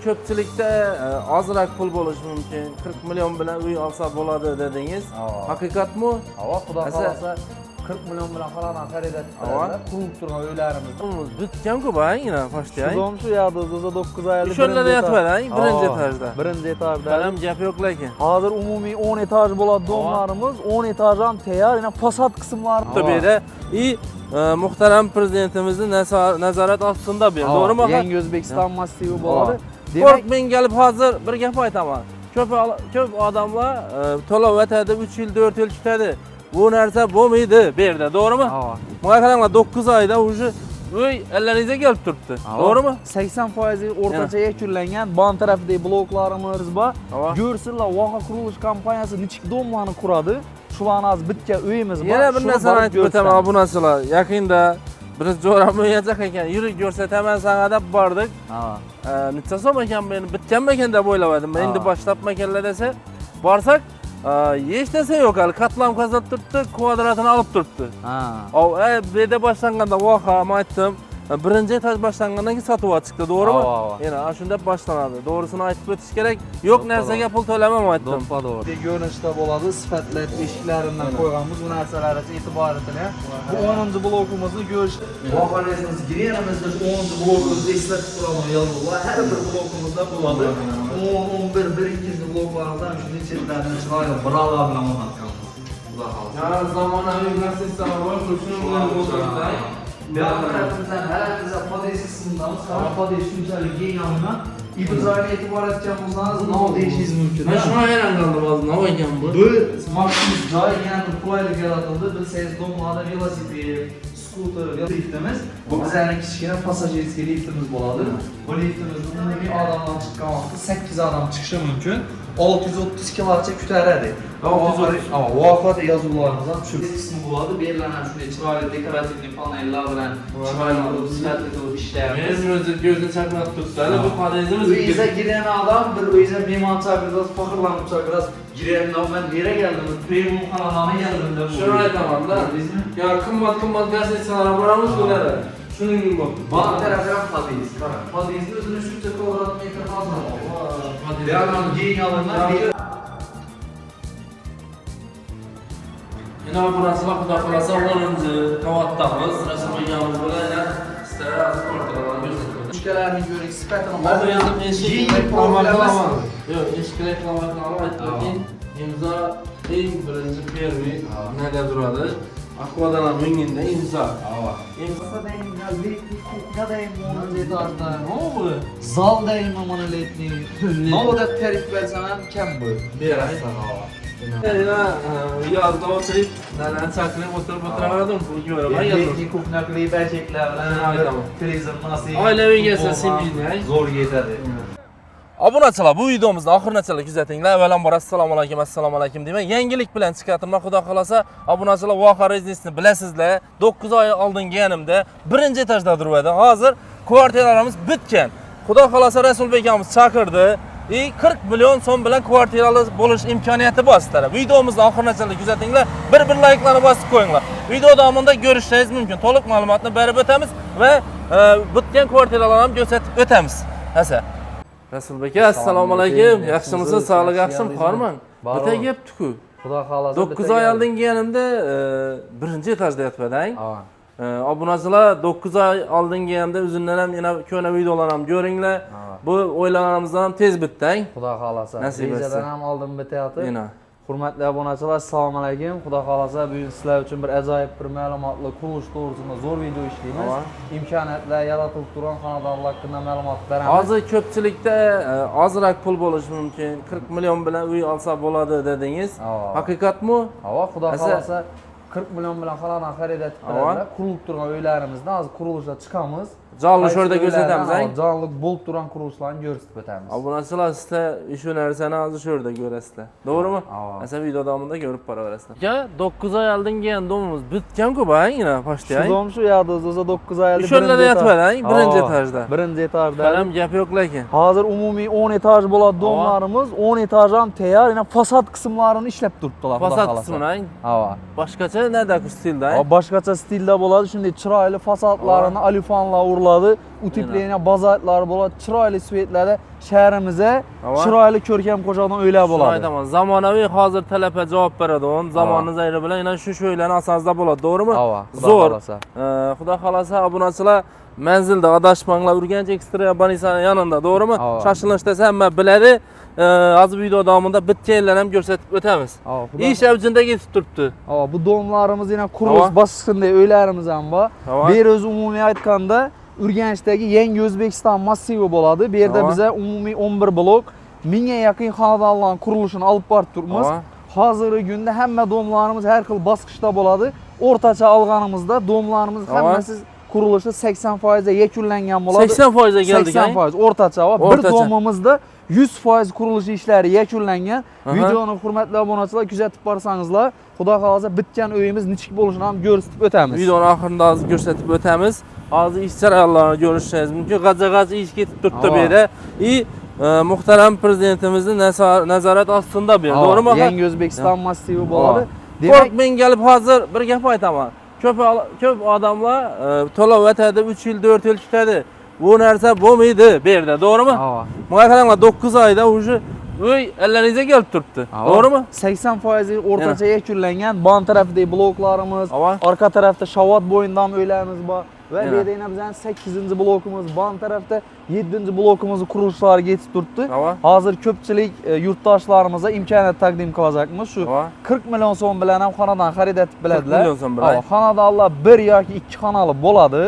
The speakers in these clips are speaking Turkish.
Ko'pchilikda ozroq pul bo'lishi mumkin. 40 million bilan uy olsa bo'ladi dedingiz. Haqiqatmi? Ava, xudo xolasa 40 million bilan xalaqdan xarid etdilar. Qurilib turgan uylarimiz. Bitgan-ku ba'yina qo'shdi-ay. Shu yoqda 9 oylik. Sho'rlarda yotibadi, birinchi etajda. Birinchi etajda. Balam gap yo'q lekin. Hozir umumiy 10 etaj bo'ladi domlarimiz. 10 etaj ham tayyor, yana fasad qismlari. Tabiiyda muhtaram prezidentimizni nazorat ostida ber, to'g'rimi? Yangi O'zbekiston massivi bo'ladi. Demak, men kelib hozir bir gap aytaman. Ko'p odamlar to'lov o'tadi, 3 yil, 4 yil kutadi. Bu narsa bo'lmaydi bu yerda, to'g'rimi? Menga qaranglar, 9 oyda уже uy ellariga kelib turibdi. To'g'rimi? 80% o'rtacha yakunlangan bon tarafidagi bloklarimiz bor. Ko'rsinlar, Voha qurilish kompaniyasi nechik domlarni quradi. Shularni az bitgan uyimiz bor. Yana bir narsani aytib o'taman, obunachilar. Yaqinda biz jo'rab o'yajaq ekan, yurib ko'rsataman sana deb bordik. Necha so'm ekan, meni bitganmi ekan deb o'yladim. Men endi boshlabmaganlar desa, borsak hech narsa yo'q, hali qatlam qazab turibdi, kvadratini olib turibdi. Bu yerda boshlanganda voha aytdim, birinchi etaj boshlangandan keyin sotib chiqdi, to'g'rimi? Yana shunda boshlanadi. To'g'risini aytib o'tish kerak. Yo'q narsaga pul to'lamam aytdim. To'g'ri. Ko'rinishda bo'ladi, sifatlat eshiklaridan qo'yganmiz bu narsalarga e'tibor eting. Bu 10-blokimizni ko'rish. Vohalarimiz girenamizda 10-blokimizni eslatib turaman, yolg'izlar. Har bir blokimizda bo'ladi. 11, 1-2 bloklardan shunday chetlardan chiqadi, bravo bilan o'rnatganmiz. Xudo xolasa. Zamonaviy klassikalar bor, shuni bilan o'tiribdi. Tarafimizdan harakatimiz podest qismidamiz. Podest shunchalik keng olma. İbtizayga e'tibor etganimizdan nov deyishingiz mumkin. Men shunga hayron qoldim, hozir nov ekan bu. Bu maxsus joy, yana bir qulaylik yaratildi. Bilsangiz, domlarda velosiped, skuter, liftimiz. Bu bizning kichkina passajirskiy liftimiz bo'ladi. Bu liftimizda umumiy odamdan chiqqan vaqtda 8 odam chiqishi mumkin. 630 kilogacha ko'taradi. Vohada yozuvlarimiz ham shu qismi bo'ladi. Berilgan ham shunday chiroyli dekorativ panellar bilan chiroyli sifatli qilib ishlaymiz. Men o'zi ko'zni chaqnatib turibdi. Bu podezimiz uyingizga giren odam bir uyingizga mehmon chaqirsangiz, faxrlanib chaqirasiz. Girendan men nere geldim? Premium xonadonga keldim deb. Shuni aytaman-da. Yo, qimmat gazetchalar boramiz ularda. Shuning uchun. Bu tarafda ham podez. Qarang, podezni o'zini shuncha kvadrat metr hozir. Berilgan keng olingan Yana bu narsalar xudo xolasa 10-qavatdamiz. Rasul egamiz bilan yana sizlarga hozir ko'rsataman, ko'rsataman. Mushkalarning ko'rik sifatini hozir yozib eshik reklamalarni yo'q, eshik reklamalarni aytdim. Imzo eng birinchi permi nega turadi? Akvadan ham mingda imzo. Imzodan gazeti kuxadayım monoletarda. Ne bu? Zaldayım monoletni. Novoda tarif versem ham kam bu. Berasan hava. Yana yozda o'tirib, nalan chaqirib o'tiraverdim. Bu ko'raman yozdim. Kuxna qilib bashaklar bilan televizor nasib. Oilaviy kelsa semiylar zo'r yetadi. Obunachilar, bu videomizni oxirigacha kuzatinglar. Avvalambor assalomu alaykum deyman. Yangilik bilan chiqatirman, xudo xolasa. Obunachilar, Voha Rezidence'ni bilasizlar. 9 oy oldin kelganimda birinchi etajda turibdi. Hozir kvartiralarimiz bitgan. Xudo xolasa Rasulbek akamiz chaqirdi. 40 million so'm bilan kvartiralar bo'lish imkoniyati bor sizlar. Videomizni oxirigacha kuzatinglar. Bir like'larni bosib qo'yinglar. Video davomida ko'rishingiz mumkin. To'liq ma'lumotni berib o'tamiz va bitgan kvartiralarni ham ko'rsatib o'tamiz. Hasa. Rasulbek aka, assalomu alaykum. Yaxshimisiz? Sog'lik yaxshimi? Qorman. Bitta gapdi-ku. Xudo xolasa 9 oy oldin kelganimda birinchi etajda yotibdi-ang. Obunachilar 9 oy oldin kelganimda o'zimdan ham yana ko'na videolarni ham ko'ringlar. Bu o'ylanganimizdan ham tez bitdi-ang. Xudo xolasa. Rejadan ham oldin bityapti. Yana. Hurmatli obunachilar, assalomu alaykum. Xudo xolasa bugun sizlar uchun bir ajoyib bir ma'lumotli qurilish to'g'risida zo'r video ishlaymiz. Imkoniyatlar yaratilib turgan xonadonlar haqida ma'lumot beramiz. Hozir ko'pchilikda ozroq pul bo'lishi mumkin. 40 million bilan uy olsa bo'ladi dedingiz. Haqiqatmi? Xudo xolasa 40 million bilan xalaqdan xarid etib beradilar. Qurilib turgan uylarimizdan hozir qurilishga chiqamiz. Jonli sho'rda ko'rsatamiz-a? Jonli bo'lib turgan qurilishlarni ko'rsatib o'tamiz. Obunachilar, sizlar shu narsani hozir sho'rda ko'rasizlar. To'g'rimi? Asa video davomida ko'rib boraverasizlar. Ya 9 oy oldin kelgan domimiz bitgan-ku ba'yina qo'shdi-ay. Shu dom shu yoqda o'zi 9 oy oldin. Sho'rlarda yotibadi-ay, birinchi etajda. Birinchi etajda. Balam gap yo'q lekin. Hozir umumiy 10 etaj bo'ladi domlarimiz. 10 etaj ham tayyor, yana fasad qismlarini ishlab turibdilar. Fasad qismini-ay. Boshqacha nada stilda-ay. Boshqacha stilda bo'ladi. Shunday chiroyli fasadlarini alifonlar quriladi. Utepleniya bazaltlar bo'ladi, chiroyli svetlarda shahrimizga chiroyli ko'rkam qo'shaqdan uylar bo'ladi. Aytaman, zamonaviy hozir talabga javob beradigan, zamonning zayri bilan yana shu uylarning asosida bo'ladi, to'g'rimi? Zo'r. Xudo xolasa obunachilar manzilda adashmanglar, Urganch Ekstra Banisani yanında, to'g'rimi? Shoshilinch desa hamma biladi. Hozir video davomida bitta yerlarni ham ko'rsatib o'tamiz. Ish avjida ketib turibdi. Bu domlarimiz yana qurilish bosqichida uylarimiz ham bor. Bu yer o'zi umumiy aytganda Urganchdagi yangi O'zbekiston massivi bo'ladi. Bu yerda biza umumiy 11 blok, 1000 ga yaqin xonadonlarning qurilishini olib borib turibmiz. Hozirgi kunda hamma domlarimiz har xil bosqichda bo'ladi. O'rtacha olganimizda domlarimiz hammasi qurilishi 80% ga yakunlangan bo'ladi. 80% ga keldik. 80% o'rtacha va bir domimizda 100% qurilish ishlari yakunlangan. Videoni hurmatli obunachilar kuzatib borsangizlar, xudo xolasa bitgan uyimiz nechik bo'lishini ham ko'rsatib o'tamiz. Videoni oxirida hozir ko'rsatib o'tamiz. Hozir ish jarayonlarini ko'rishingiz mumkin. G'aja-g'aja ish ketib turibdi bu yerda. Muhtaram prezidentimizning nazorat ostida bu yer, to'g'rimi? Yangi O'zbekiston massivi bo'ladi. Demak, men kelib hozir bir gap aytaman. Ko'p odamlar to'lov o'tadi, 3 yil, 4 yil kutadi. Bu narsa bo'lmaydi bu yerda, to'g'rimi? Mana qaranglar, 9 oyda уже uy allaringizga kelib turibdi. To'g'rimi? 80% o'rtacha yakunlangan. Bon tarafdagi bloklarimiz, orqa tarafda Shavot bo'yindan uylarimiz bor. Va bu yerda yana bizning 8-blokimiz, bon tarafda 7-blokimiz qurilishlari yetib turibdi. Hozir ko'pchilik yurtdoshlarimizga imkoniyat taqdim qilajakmiz. Shu 40 million so'm bilan ham xonadon xarid etib biladilar. 40 million so'm bilan. Xonadonlar 1 yoki 2 xonali bo'ladi.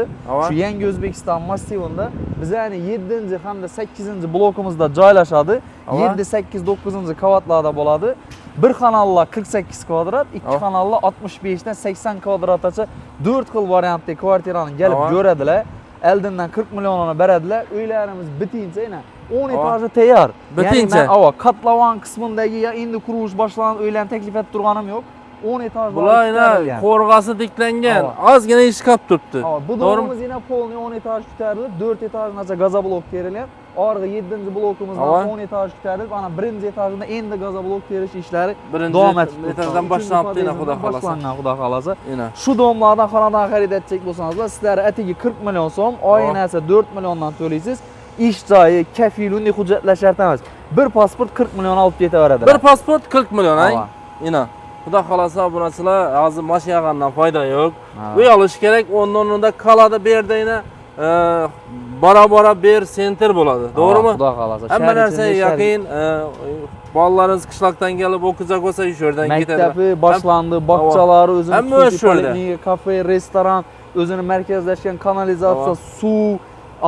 Shu yangi O'zbekiston massivida bizning 7 hamda 8-blokimizda joylashadi. 7, 8, 9 qavatlarda bo'ladi. Bir xonallar 48 kvadrat, 2 xonallar 65 dan 80 kvadratgacha 4 xil variantdagi kvartirani kelib ko'radilar. Eldindan 40 millionini beradilar. Uylarimiz bitincha yana 10 etajli tayyor. Bitincha. Ya'ni men qatlavan qismindagi ya endi qurilish boshlangan uylarni taklif etib turganim yo'q. 10 etajli. Bular qo'rg'asi tiklangan. Ozgina ish qolib turibdi. Bu domimiz yana polni 10 etaj ko'tarilib, 4 etajgacha gazoblok terilgan. Orqa 7-blokimizdan 10 etaj ko'tarilib, ana 1-etajda endi gazoblok terish ishlari davom etib etajdan boshlanibdi, yana xudo xolasa. Boshlangan xudo xolasa. Shu domlardan xonadon xarid etsak bo'lsangizlar, sizlar atigi 40 million so'm, oyina esa 4 milliondan to'laysiz. Ish joyi, kafil, unday hujjatlar shart emas. Bir pasport 40 million olib ketaveradi. Bir pasport 40 million, Ina. Xudo xolasa obunachilar, hozir mashina yig'andan foyda yo'q. Uy olish kerak, o'rnida qoladi bu yerda yana bora bir senter bo'ladi, to'g'rimi? Xudo xolasa. Hamma narsa yaqin, bolalaringiz qishloqdan kelib o'qiyajak bo'lsa, shu yerdan ketadi. Maktabi boshlandi, bog'chalari o'zining kafe, restoran, o'zining markazlashgan kanalizatsiya, suv,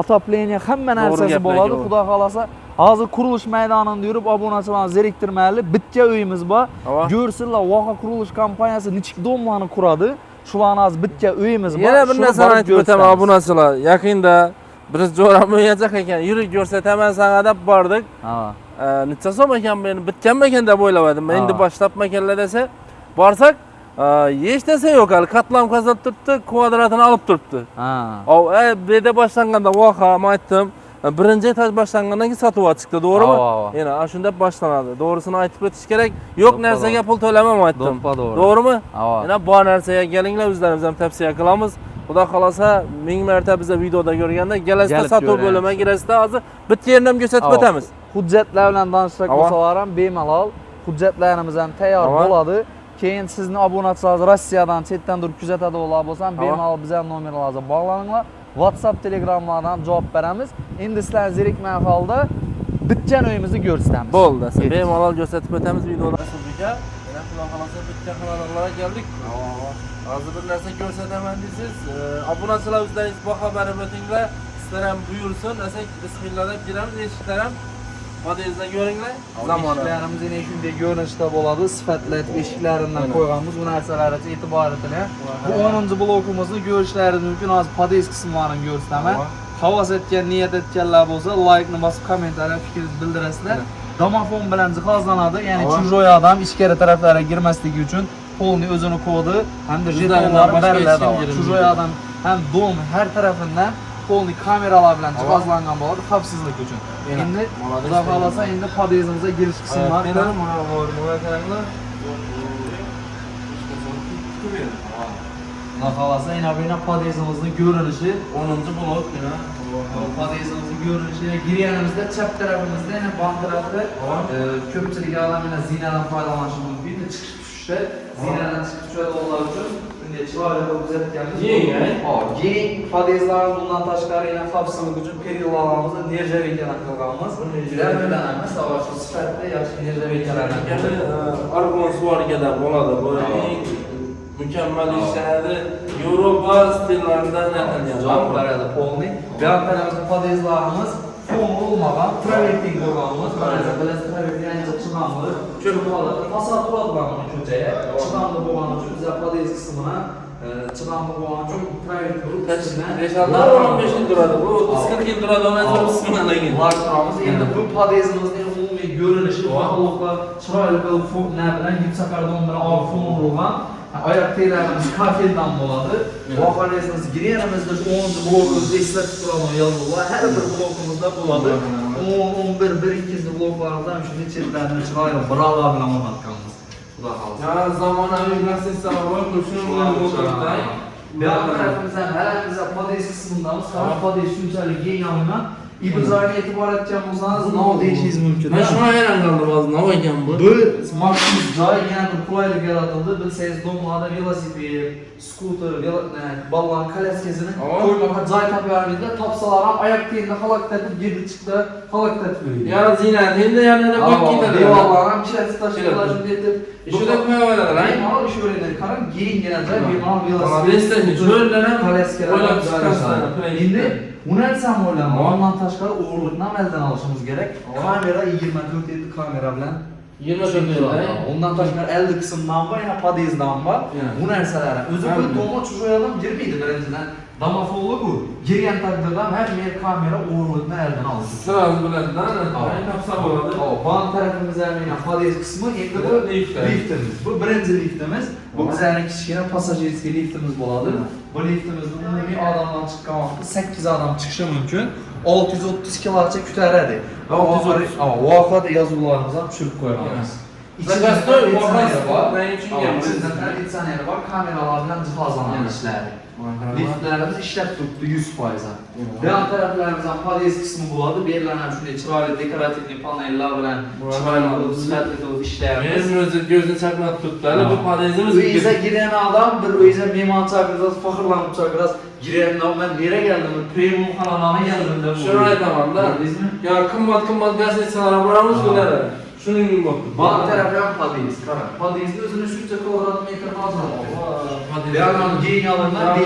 otopleniya, hamma narsasi bo'ladi. Xudo xolasa, hozir qurilish maydonida yurib, obunachilarni zeriktirmayli, bitta uyimiz bor. Ko'rsinlar, Voha qurilish kompaniyasi nechik domlarni quradi. Shularni hozir bitta uyimiz bor. Yana bir narsani aytib o'taman obunachilar. Yaqinda biz jo'rami uyajaq ekan, yurik ko'rsataman sana deb bordik. Necha so'm ekan meni bitganmi ekan deb o'ylamadim. Endi boshlabmaganlar desa, borsak, hech narsa yo'q, hali qatlam qazib turibdi, kvadratini olib turibdi. Bu yerda boshlanganda voha aytdim, birinchi etaj boshlangandan keyin sotib chiqdi, to'g'rimi? Yana shunda boshlanadi. To'g'risini aytib o'tish kerak. Yo'q narsaga pul to'lamam aytdim. To'g'rimi? Yana bor narsaga kelinglar, o'zlarimiz ham tavsiya qilamiz. Xudo xolasa 1000 marta biza videoda ko'rganda galasida sotuv bo'limiga kirasizda hozir bitta yerni ham ko'rsatib o'tamiz. Hujjatlar bilan tanishtirib bo'lsalar ham bemalol hujjatlarimiz ham tayyor bo'ladi. Keyin sizni obunachilar Rossiyadan chetdan turib kuzatadiganlar bo'lsa, bemalol bizning nomerlarimizga bog'laninglar. WhatsApp, Telegramlardan javob beramiz. Endi sizlar zerikmay holda bitgan uyimizni ko'rsatamiz. Bo'ldi. Bemalol ko'rsatib o'tamiz videoda. Yana Xudo xolasa bitgan xonadonlarga keldik. Hozir bir narsa ko'rsataman deysiz. Obunachilar o'zlaringiz baho berib o'tinglar. Sizlar ham buyursin. Desak, bismillah deb giramiz, eshiklar ham podyezddan ko'ringlar. Eshiklarimiz yana shunday ko'rinishda bo'ladi. Sifatlatib eshiklaridan qo'yganmiz. Bu narsalarga e'tibor etiling. Bu 10-blokimizni ko'rishlaringiz mumkin. Hozir podyezd qismlarini ko'rsataman. Havas etgan, niyat etganlar bo'lsa, like-ni bosib, kommentarlar fikringizni bildirasizlar. Domofon bilan jihozlanadi. Ya'ni chujoy odam ichkari taraflarga girmasligi uchun polni o'zini kodi hamda jetonlar beriladi. Chujoy odam ham dom har tarafidan polni kameralar bilan jihozlangan bo'ladi xavfsizlik uchun. Endi xudo xolasa endi podyezdimizga girish qismlari Xudo xolasa yana podezimizning ko'rinishi 10-chi blok yana. podezimizning ko'rinishi giryanimizda chap tarafimizda yana bank tarafida ko'pchilik alamina zinadan foydalanishi mumkin. Chiqish tushishda zinadan chiqib tushadiganlar uchun bunday chiroyli qilib uzatganmiz. Keng podezlar bundan tashqari yana xavfsizlik uchun perillalarimizni nержавейкаdan qilganmiz. Juda emas, shu sifatida yaxshi nержавейкаlardan argon suvargada bo'ladi. Bu eng mukammal ishlanadi. Yevropa stillaridan yasalgan. Javob beradi polni. Bu yoqda podezlarimiz fon olmagan, travertin bo'lganmiz. Mana bilasiz, travertin ancha chiqamli. Ko'p holatda fasad turadigan ko'chaga. Chiqamli bo'lgani uchun biz podez qismini chiqamli bo'lgani uchun travertin Reshallar 15 yil turadi. Bu 30-40 yil turadi, ona qismini lekin. Ularimiz endi bu podezimizning umumiy ko'rinishi to'liq chiroyli qilib fon bilan gipsakardon bilan olib fon urilgan. Ayak teylerimiz kafeldan bo'ladi. Voqalarimiz girenimizda 10 blokimizda eslatib turadigan yozuvlar har bir blokumuzda bo'ladi. 10, 11, 1-2 bloklardan shunday chetlarni chiroyli brala bilan o'rnatganmiz. Xudo xolasa. Ya zamonaviy nassalar bor, shuni bilan o'tiribdi. Bu tarafimizdan halamizda podez qismidamiz. Podez shunchalik keng olgan. İbizarga e'tibor etgan bo'lsangiz, nov deyishingiz mumkin. Men shuna hayron qoldim, hozir nov ekan bu. Bu maxsus joy yana bir qulaylik yaratildi. Bilsangiz, domlarda velosiped, skuter, balon koleskasini qo'ymoqqa joy topyapmizda, topsalar ham oyoq tengda halokatib girdi chiqdi, halokatib qo'ydi. Ya zinat, endi yana qo'yib ketadi. Devorlar ham ishlatib tashlashlar shunday deb. Ishida qo'yaveradi, ha? Bemalol ish o'rinlari qarang, keyingina joy bemalol velosiped. Velosipedni cho'ldan ham koleskalar joylashadi. Endi unarsam o'ylama, ondan tashqari o'g'irlikni amaldan olishimiz kerak. Kamera 24 kamera bilan 24 yil. Ondan tashqari 50 qismdan bor, yana podezdan bor. Bu narsalar o'zi bir doma chuchoydan girmaydi birinchidan. Domofonli bu. Girgan taqdirda har bir kamera o'g'irlikni eldan oladi. Sirasi bilan topsa bo'ladi. Bank tarafimizda yana podez qismi, endi bu liftimiz. Bu birinchi liftimiz. Bu bizning kichkina passajirskiy liftimiz bo'ladi. Bu liftimizning umumiy odamdan chiqqan vaqtda 8 odam chiqishi mumkin. 630 kilogacha ko'taradi. Va voqada yozuvlarimizni ham tushirib qo'yamiz. Zakastoy voqasi bor. Konditsioner bor, kameralar bilan jihozlangan ishlari. Liftlarimiz ishlab turibdi 100%. Yan taraflarimizdan podez qismi bo'ladi. Berilgan ham shunday chiroyli dekorativ panellar bilan chiroyli qilib sifatli qilib ishlaymiz. Men o'zi ko'zni chaqnab turibdi. Bu podezimiz Uyingizga giren adam bir uyingizga mehmon chaqirsangiz, faxrlanib chaqirasiz. Girendan men nere geldim? Premium xonadonga geldim deb. Shuni aytaman-da. Ya qimmat gazetchalar boramiz ular. Shuning bo'ldi. Bank tarafı ham podez. Qarang, podezni o'zini shuncha kvadrat metr hozirladi. Buyoqdan keng olingan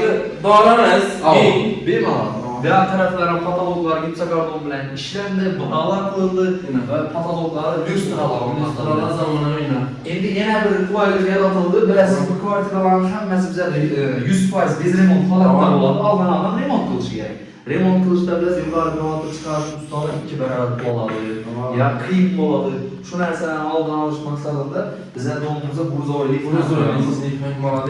doramas, keng. Bemalol. Buyoq taraflari patologlar gipsakardon bilan ishlandi, binolar qilindi va patologlar lyustralar zamonaviy. Endi yana bir qulaylik yaratildi. Bilasiz, bu kvartiralarning hammasi bizda 100% bez remont holatda bo'ladi. Oldin remont qilish kerak. Remont qilishda biz yuqori binoga chiqarish ustalar 2 barobar bo'ladi. Ya qiyin bo'ladi. Shu narsalarni oldin olish maqsadida bizlar domimizda buzoylik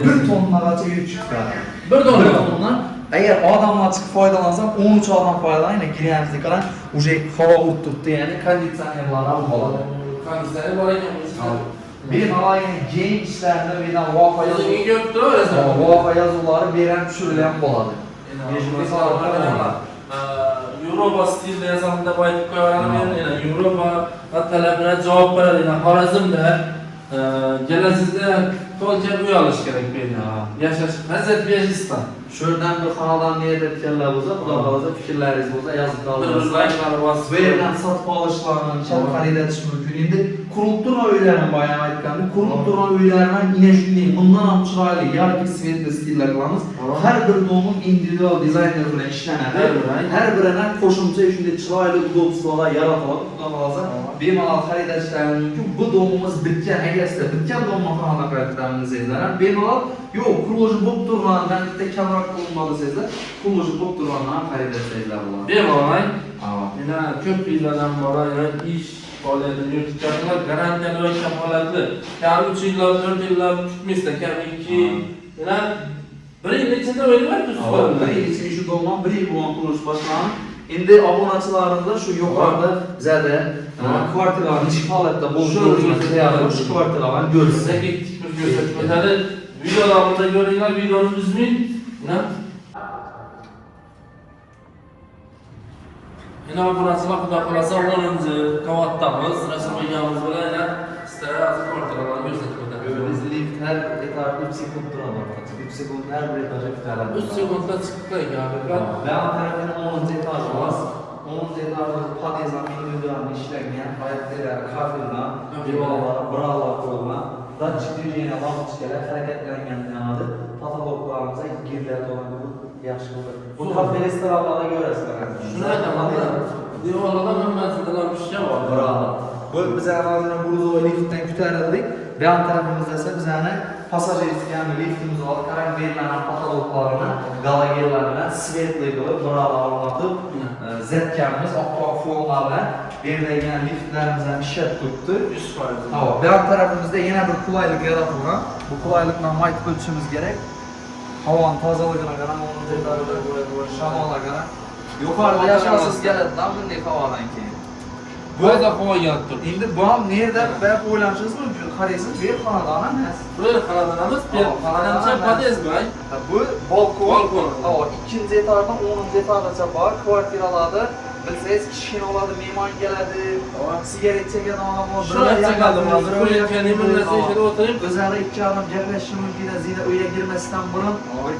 bir tonnagacha yuk chiqadi. Bir tonna. Agar odamlar chiqib foydalansa, 13 odam foydalanadi. Giryamizda qarang, uje havo urib turibdi, ya'ni konditsionerlar ham bo'ladi. Konditsioner bor ekan. Bemalol keng ishlarni bilan voqea yozuvlari beran tushirilgan bo'ladi. Yevropa stilida yasalgan deb aytib qo'yaveradi. Yana Yevropa talablarga javob beradi. Xorazmda kelasizda to'lka uy olish kerak bo'ldi. Yashash hazrat bejiston. Shu yerdan bir xonadon niyat etganlar bo'lsa, xudo xolasa fikrlaringiz bo'lsa yozib qoldirasiz. Bu yerdan sotib olishlarni, xarid etish mumkin. Endi qurilib turgan uylarni boya aytgandim, qurilib turgan uylarni ina shunday bundan ham chiroyli, yarqi svetli stillar qilamiz. Har bir domim individual dizayner bilan ishlanadi. Har biridan qo'shimcha shunday chiroyli udobstvolar yaratiladi. Xudo xolasa bemalol xarid etishlaringiz mumkin. Bu domimiz bitgan, agar sizlar bitgan domni xonada qaytadan desangizlar ham bemalol yo'q, qurilishi bo'lib turganidan bitta kamroq qilinmadi desangizlar, qurilishi bo'lib turganidan ham xarid etsangizlar bo'ladi. Bemalol. Yana ko'p yillardan beri ish faoliyatini yuritganlar garantiyali va kafolatli. Kam 3 yillar, 4 yillar tutmaysa, kam 2 yana 1 yil ichida o'ylayapti. 1 yil ichida shu domdan 1 yil bo'lgan qurilish boshlanadi. Endi obunachilarimizda shu yuqorida bizada kvartiralar ichki holatda bo'lishini shu kvartiralarni ko'rsak, ko'rsatib o'tadi. Videolarımızda gördüğünüz videonun üzmeyin. Ne? Yine burası Xudo xolasa 10. qavatdamiz. Rasul boyamiz bilan yana sizlarga hozir kvartiralarni ko'rsatib o'tamiz. Biz lift her etajda 3 sekund turadi. 3 sekund her bir etaja kutiladi. 3 sekundda chiqib Ben tarafını 10. etajımız. 10. etajımız padezan individualni işlagan, hayatlar, kafirdan, divarlar, buralar qo'yilgan. Datchik движение lampochkalar harakatlangan yanadi. Patologlarımıza girler olan bu yaxshi bo'ldi. Bu kafe restoranlarda görəsizlər. Shuni aytaman. Devorlardan hammasida pishgan bor. Bravo. Bu bizani hozir Burzoy liftdan ko'tarildik. Bu yon tarafimizda esa bizani passajirskiy liftimiz bor. Karantinlarning patologlarini, galogerlarni svetli qilib, bravo o'rnatib, zetkanimiz oq formlar bilan berilgan liftlarimiz ham ishlatib turibdi. 100%. Ha, bu yan tarafimizda yana bir qulaylik yaratilgan. Bu qulaylikni ham aytib o'tishimiz kerak. Havanın tozaligini qarang, onun detallarga ko'ra, shamolga qarang. Yuqorida yashasiz keladidan bunday havodan keyin. Bu yerda havo kelib turibdi. Endi bu ham nerda deb o'ylanishingiz mumkin. Qaraysiz, bu yer xonadon emas. Bu yer xonadonimiz, xonadoncha pod'ezd bor. Bu balkon. Balkon. Ha, 2-etajdan 10-etajgacha bor kvartiralarda. Bilsangiz kichkina oladi, mehmon keladi, sigaret chekan odam bor. Shuni chaqaldim hozir. Ko'rayotganim narsa ichida o'tirib, o'zlari ikki odam gaplashishi mumkin. Zina uyga kirmasdan burun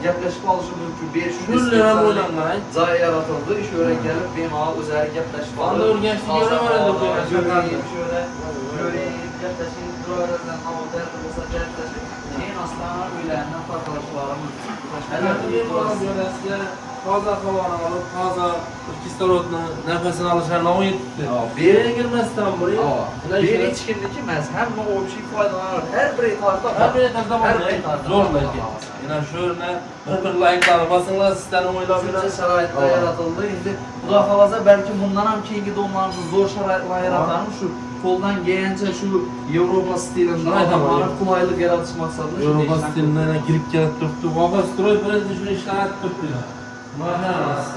gaplashib olishi mumkin. shunlar ham o'ylanmay. Joy yaratildi, shu yerga kelib bemalol o'zlari gaplashib Endi o'rganishni ko'raveradi bu yerda. Ko'ring, gaplashing, birodarlar havoda bo'lsa gaplashing. Keyin ostona uylarni farqlashlari mumkin. Toza havoni olib, toza kislorodni nafasini olishlarni o'yitdi. Bu yerga kirmasdan buraya. Bu yer hech kimniki emas, hamma общий foydalanadi. Har bir etajda Har bir etajda bor. Zo'r lekin. Yana shu yerni bir layklarni bosinglar, sizlarni o'ylab Shuncha sharoitlar yaratildi. Endi Xudo xolasa balki bundan ham keyingi domlarimiz zo'r sharoitlar yaratamiz. Shu qo'ldan kelgancha shu Yevropa stilida odamlarga qulaylik yaratish maqsadida Yevropa stilida kirib kelib turibdi. Voqea stroy birinchi shuni ishlatib turibdi. Marhamat.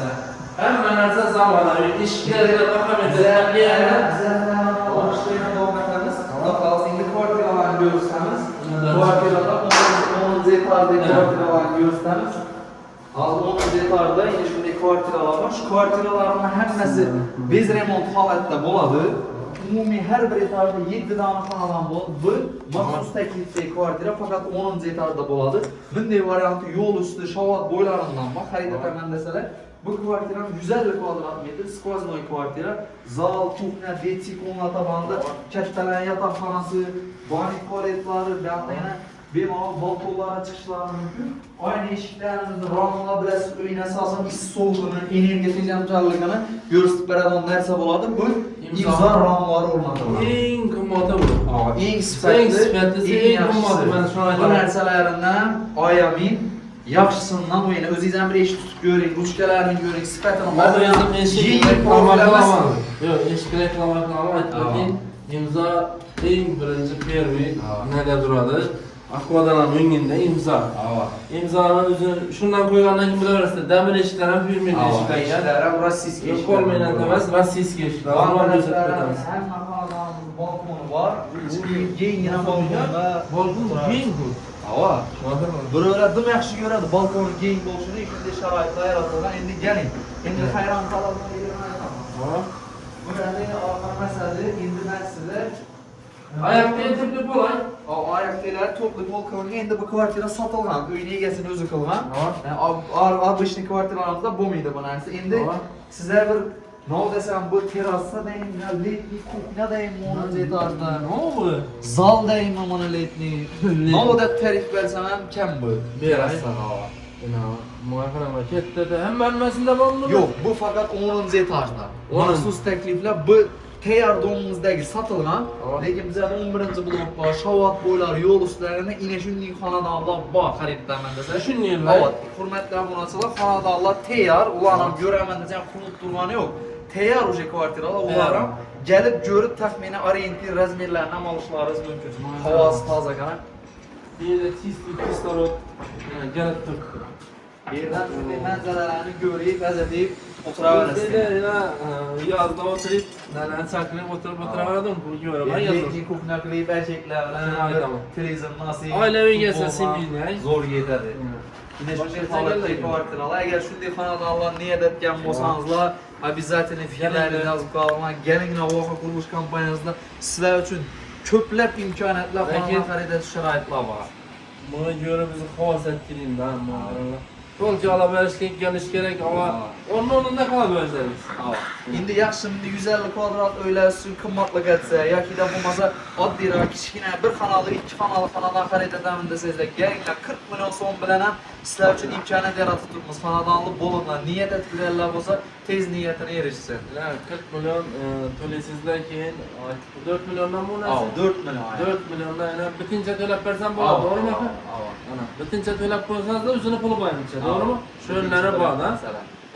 Hamma narsa zamonaviy. Ishlarga raqamli Endi kvartiralarni ko'rsatamiz. Kvartiralar 10 etajdagi kvartiralarni ko'rsatamiz. Hozir 10 etajda endi shunday kvartiralar bor. Shu kvartiralarning hammasi bez remont holatda bo'ladi. Umumiy har bir etajda 7 dona xonadon bor. Bu maxsus taklifdagi kvartira faqat 10 etajda bo'ladi. Bunday varianti yo'l usti shavat bo'ylaridan bor. Xarid etaman desalar, bu kvartiram 150 kvadrat metr skvoznoy kvartira. Zal, kuxnya, betsi komnata tavanida kattalar yotoqxonasi, banyo tualetlari, yana bemalol balkonlarga chiqishlari mumkin. Oyna eshiklarimizni romlar bilasiz, uyning asosan issiq sovuqligini, energiya tejamkorligini ko'rsatib beradigan narsa bo'ladi. Bu imzo romlar o'rnatiladi. eng qimmati bu. Eng sifatli, eng qimmati. Men shuni Bu aytaman. narsalardan oyamin yaxshisidan o'yini o'zingiz ham bir eshit tutib ko'ring, ruchkalarini ko'ring, sifatini Hozir o'zim eshik reklama qilaman. Yo'q, eshik reklama qilaman. Aytdim, imzo eng birinchi первый nega turadi? Akvadan o'ngida imzo. Imzoni o'zi shundan qo'ygandan keyin bilaverasizlar, damir eshiklar ham firma eshiklar. Eshiklar ham rossiyskiy eshiklar. Qo'lmaydan emas, rossiyskiy eshiklar. Hamma xonadonimizda balkoni bor. Keyingina balkonda Balkon keng bu. Ava. Birovlar dim yaxshi ko'radi balkoni keng bo'lishini, shunday sharoitlar yaratilgan. Endi keling. Endi hayron qoladigan Bularning oxir masala endi sizlar Oyoqqa yetib bo'lay. Oyoqdagilar to'pli balkonga endi bu kvartira sotilgan. Uyning egasini o'zi qilgan. Обычный kvartiralarda bo'lmaydi bu narsa. Endi sizlar bir nima desam bu terrasa deymi, letniy kuxnya deymi, 10 etajda. Nima bu? Zal deymi, mana letniy. Nima deb tarif bersam ham kam bu. Berasizlar. Muhafama ketdi. Hammasida bormi? Yo'q, bu faqat 10 etajda. Maxsus takliflar bu tayyor domimizdagi sotilgan, lekin bizda 11-blok bor, shavat bo'ylari, yo'l ustlarida ina shunday xonadonlar bor, xariddaman desa. Shunday. Hurmatli obunachilar, xonadonlar tayyor, ularni ham ko'raman desa ham qurilib turgani yo'q. Tayyor o'sha kvartiralar, ular ham kelib ko'rib taxminan orientir razmerlarni ham olishlaringiz mumkin. Havosi toza qarang. Yerda чистый kislorod kelib turibdi. Yerden shunday manzaralarni ko'rib, gazetib o'tiraverasiz. Yozda o'tirib, nalarni chaqirib o'tiraverdim bu yo'laman yozda. Lekin kuxna qilib erkaklar bilan televizor nasib. Oilaviy yasa semiylar. Zo'r yetadi. Yine shunday holatdagi kvartiralar. Agar shunday xonadonlar niyat etgan bo'lsangizlar, обязательно fikrlaringizni yozib qo'ying. Kelinglar voha qurilish kompaniyasida sizlar uchun ko'plab imkoniyatlar, xonadon xaridlash sharoitlar bor. Buni ko'rib bizni xavosat qilinda, ammo to'lcha olib berishga kelish kerak, ama o'rnida qolib bersangiz. Endi yaxshi 150 kvadrat o'ylash uchun qimmatlik etsa yoki da bo'lmasa oddiyroq kichkina bir xonali, ikki xonali xonadon xarid etaman desangizlar, kelinglar 40 million so'm bilan ham sizlar uchun imkoniyat yaratib turibmiz. Xonadonli bo'linglar, niyat etganlar bo'lsa tez niyatini erishsin. 40 million to'laysizlar, keyin 4 milliondan bo'ladi. 4 million. 4 milliondan yana bitincha to'lab bersam bo'ladi, to'g'rimi? Ana, bitincha to'lab qo'ysangiz o'zini puli qo'yamiz, to'g'rimi? Sho'lari bor-da.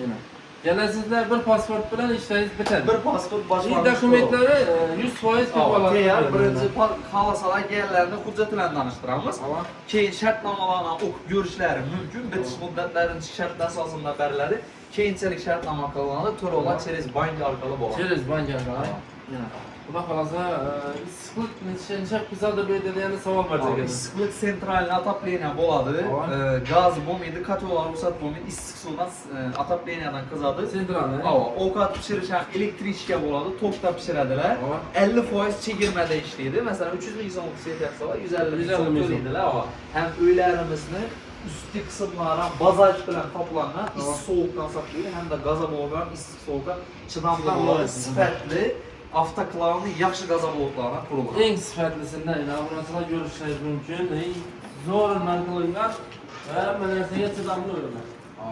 Yana. Kelasizlar bir pasport bilan ishlaringiz bitadi. Bir pasport boshqa dokumentlari 100% kafolat. Birinchi xalosalar kelganlarni hujjat bilan tanishtiramiz. Keyin shartnomalarni o'qib ko'rishlari mumkin. Bitish muddatlarini shart asosida beriladi. Keyinchalik shartnoma qilinadi, to'lovlar через bank orqali bo'ladi. Через bank orqali. Xudo xolasa, issiqlik necha kuzda beradigan savol bor ekan. Issiqlik sentralniy отопление bo'ladi. Gaz bo'lmaydi, kotlovlar ruxsat bo'lmaydi. Issiq suvdan отоплениyadan qizadi. Sentralniy. Ovqat pishirish ham elektrichka bo'ladi, tokda pishiradilar. 50% chegirmada ishlaydi. Masalan, 300 ming so'm setyapsalar, 150 ming so'm to'laydilar. Ham uylarimizni ustki qismlari bazalt bilan qoplangan, issiq sovuqdan saqlaydi hamda gazoblogan issiq sovuqqa chidamli bo'ladi, sifatli avtoklavni yaxshi gazoblovlardan qurilgan. Eng sifatlisidan abrasalar ko'rishingiz mumkin. Zo'r qilingan va hamma narsaga chidamli bo'ladi.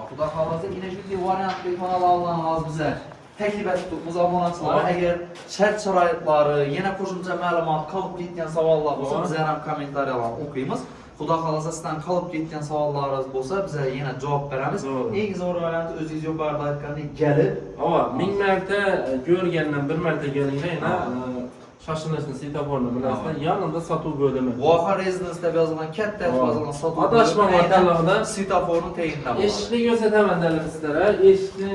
Xudo xolasa, yana shunday variantli xonadonlarni hozir bizlar taklif etdik obunachilar. Agar shart-sharoitlari, yana qo'shimcha ma'lumot, qolib ketgan savollar bo'lsa, bizlar ham kommentariyalarni o'qiymiz. Xudo xolasa sizdan qolib ketgan savollaringiz bo'lsa, biz yana javob beramiz. Eng zo'r varianti o'zingiz yuqorida aytgandek kelib, 1000 marta ko'rgandan bir marta kelinglar, yana shoshilishni svetoforni bilasizlar, yonida sotuv bo'limi. Voha Residence deb yozilgan katta yozilgan sotuv adashma matalligida svetoforni tayinlab. Eshikni ko'rsataman sizlar, eshikni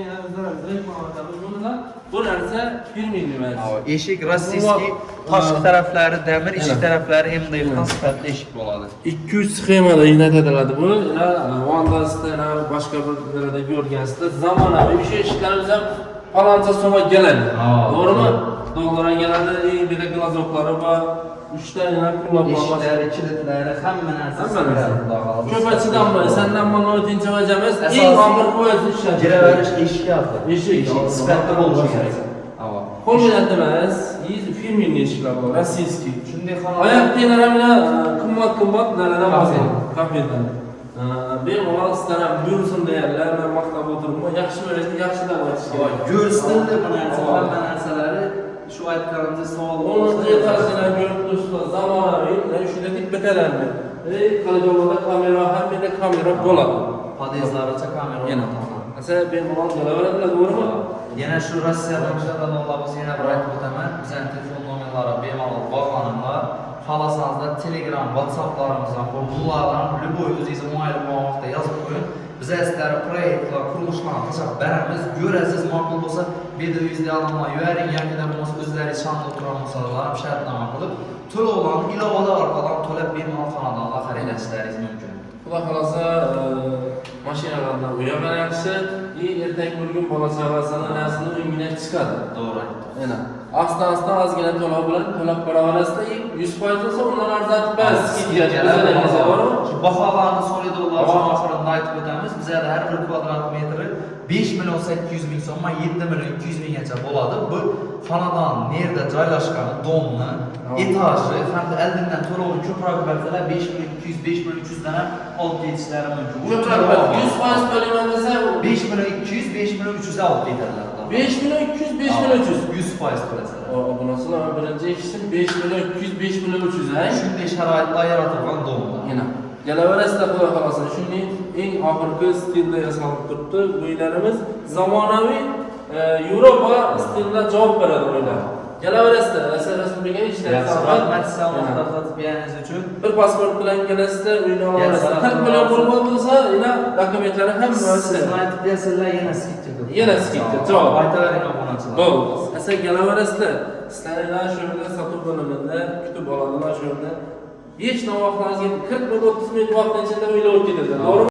bu narsa firmaning eshik rossiyskiy, tashqi taraflari damir, ichki taraflari MDF sifatli eshik bo'ladi. 200 sxemada o'rnatiladi bu. Wandasda boshqa bir yerda ko'rgansizlar, zamonaviy o'sha eshiklarimiz ham faloncha so'mga keladi. To'g'rimi? Dollarga keladi, bir de glazovlari bor. 3 ta yana qullab eshiklari, kilitlari, hamma narsasi. Ko'pachidan bor. Sendan mana 4-chi vajamiz eng og'ir qo'yish ishlar. Giraverish eshigi asli. Eshik sifatli bo'lishi kerak. Qo'llanadi emas, firmaning eshiklari bor, rossiyskiy. Shunday xonadon. Oyoq tenarlar qimmat narsalar bor. Kompyuter. Bemalol istaram yursin deyarlar, men maqtab o'tiribman. Yaxshi bo'ladi, yaxshi deb aytishgan. Ko'rsatdi bu narsa, hamma narsalari shu aytganimiz savol 10-chi etajdan ko'rib turibsiz, zamonaviy, shunday deb bitalandi. Qalajoqlarda kamera, hamda kamera bo'ladi. Podyezdlargacha kamera o'rnatilgan. Masalan, bemalol bo'laveradilar, to'g'rimi? Yana shu Rossiyadan ishlatadiganlarimiz yana bir aytib o'taman. Bizning telefon nomerlari bemalol bog'laninglar. Xohlasangiz Telegram, WhatsApplarimiz ham bor. Bularni любой o'zingiz mayli bo'lgan vaqtda yozib qo'ying. Biz sizlarga proyektlar, qurilishlarni tashlab beramiz. Ko'rasiz, ma'qul bo'lsa, videoyingizni alomlar yuboring yoki da bo'lmasa o'zlaringiz shonda o'tirgan bo'lsalar ham shartnoma qilib, to'lovlarni ilovalar orqali to'lab bemalol xonadonlar xaridlashlaringiz mumkin. Xudo xolasa, mashinalardan u ham yaxshi, ertaga bir kun bola chaqasini narsini o'ngina chiqadi. To'g'ri. Yana asta ozgina to'lov bilan to'lab boraverasizda, 100% bo'lsa undan arzatib berasiz. Shu baholarni solidorlar oxirida aytib o'tamiz. Bizda har bir kvadrat metri 5 million 800 ming so'mdan 7 million 200 minggacha bo'ladi. Bu xonadon nerda joylashgani, domni, etaji hamda oldindan to'lovni ko'proq bersalar 5 million 200, 5 million 300 dan ham olib ketishlari mumkin. Ko'proq 100% to'layman desa 5 million 200, 5 million 300 ga olib ketadilar. 5 million 200, 5 million 300. 100% to'lasalar. Bunisilar birinchi eshitdim 5 million 200, 5 million 300 ha. Shunday sharoitlar yaratilgan domlar. Yana kelaverasizlar, xudo xolasa, shunday eng oxirgi stilda yasalib turibdi. Uylarimiz zamonaviy Yevropa stilida javob beradi uylar. Kelaverasizlar, Rossiya Respublikasi ishlaydi. Rahmat sizga muxtasar berganingiz uchun. Bir pasport bilan kelasizlar, uyni olasizlar. 40 million bo'lsa, yana dokumentlari hamma Siz aytib bersanglar yana skidka ko'p. Yana skidka, javob. Aytavering obunachilar. Bo'ldi. Asa kelaverasizlar. Sizlarga shu yerda sotuv bo'limida kutib oladilar shu yerda. Hech nima vaqtlaringizga 40 minut 30 minut vaqt ichida o'ylab ketadi. To'g'rimi?